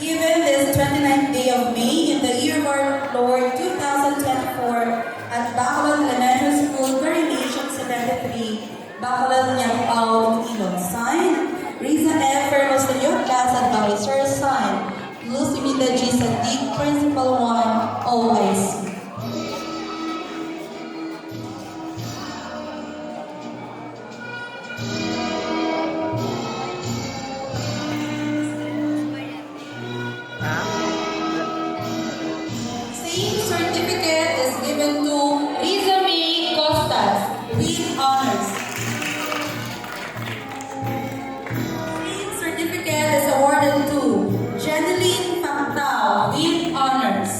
Given this 29th day of May in the year of our Lord 2024 at Bacolod Elementary School, Variation 73, Bacolod Nyangpao, Ilon. Signed, Riza F. Fermos de Dios, Class Advisor. Signed, Lucy Mida G. Sadiq, Principal 1, OIC. Same certificate is given to Riza May Costas with honors. Same certificate is awarded to Jeneline Pactao with honors.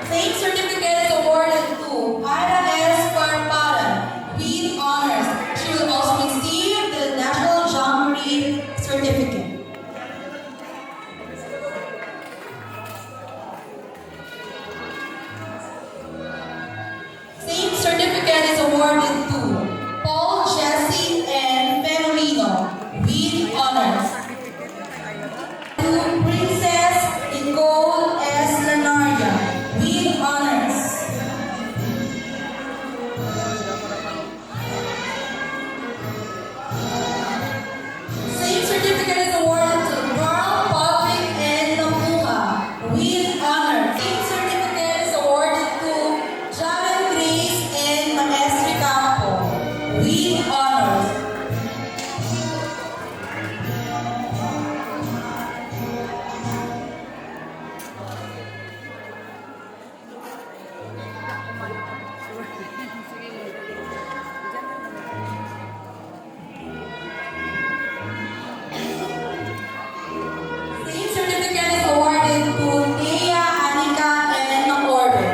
Same certificate is awarded to Ira S. Parparan with honors. She will also receive the National Jamboree Certificate. Same certificate is awarded to Paul, Jesse, and Fenolino with honors. To Princess Nicole S. Lanaria with honors. Same certificate is awarded to Carl, Patrick, and Namuha with honors. Same certificate is awarded to Jaren Grace and Maestri Campo with honors. Same certificate is awarded to Thea, Anika, and Nakorbe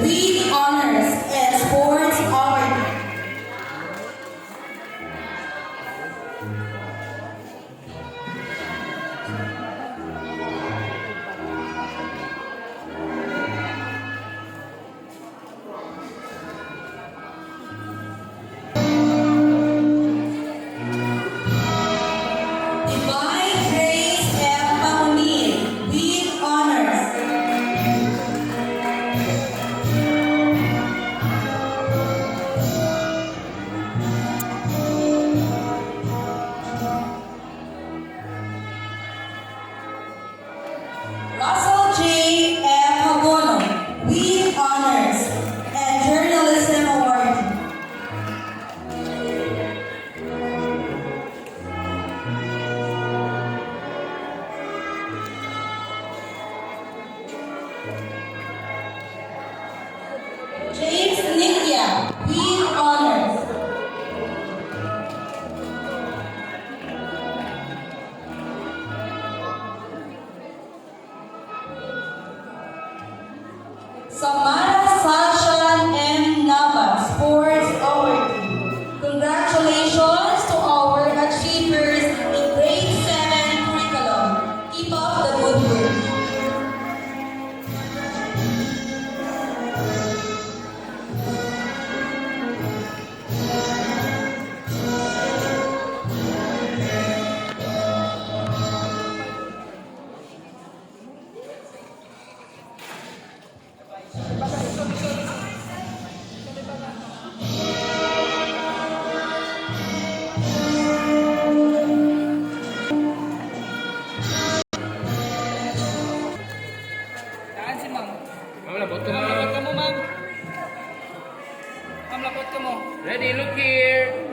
with honors and sports award. Divine Grace F. Pahunin with honors. Russell J. F. Hagono with honors and journalism award. James Nitya with honors. Samara Sasha M. Nava, Sports Award. Congratulations to our achievers in grade 7 curriculum. Keep up the good work. Saan si ma'am? Ma'am, labot ka mo, ma'am. Ma'am, labot ka mo. Ready, look here.